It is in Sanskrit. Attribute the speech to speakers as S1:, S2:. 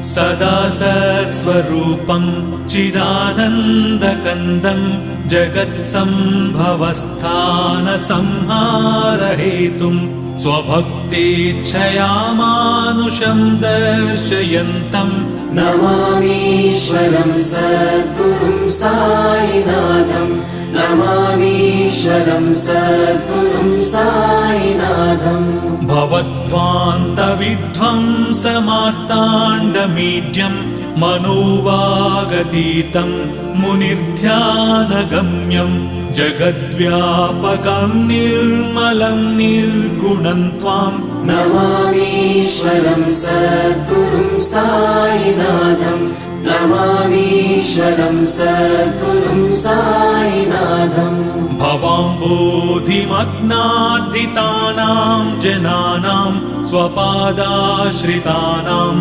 S1: सदा सत्स्वरूपं चिदानन्दकन्दं जगत्सम्भवस्थानसंहारहेतुं स्वभक्तेच्छया मानुषं दर्शयन्तं
S2: नमामीश्वरं सद्गुरुं साईनाथं नमामीश्वरं सद्गुरुं साईनाथम्
S1: भवद्ध्वान्तविध्वंसमार्ताण्डमीड्यं मनोवागतीतं मुनिर्ध्यानगम्यं जगद्व्यापकं निर्मलं निर्गुणं त्वां
S2: नमामीश्वरं सद्गुरुं साईनाथं नमामीश्वरं सद्गुरुं साईनाथम्
S1: भवाम्बोधिमग्नार्दितानां जनानां स्वपादाश्रितानां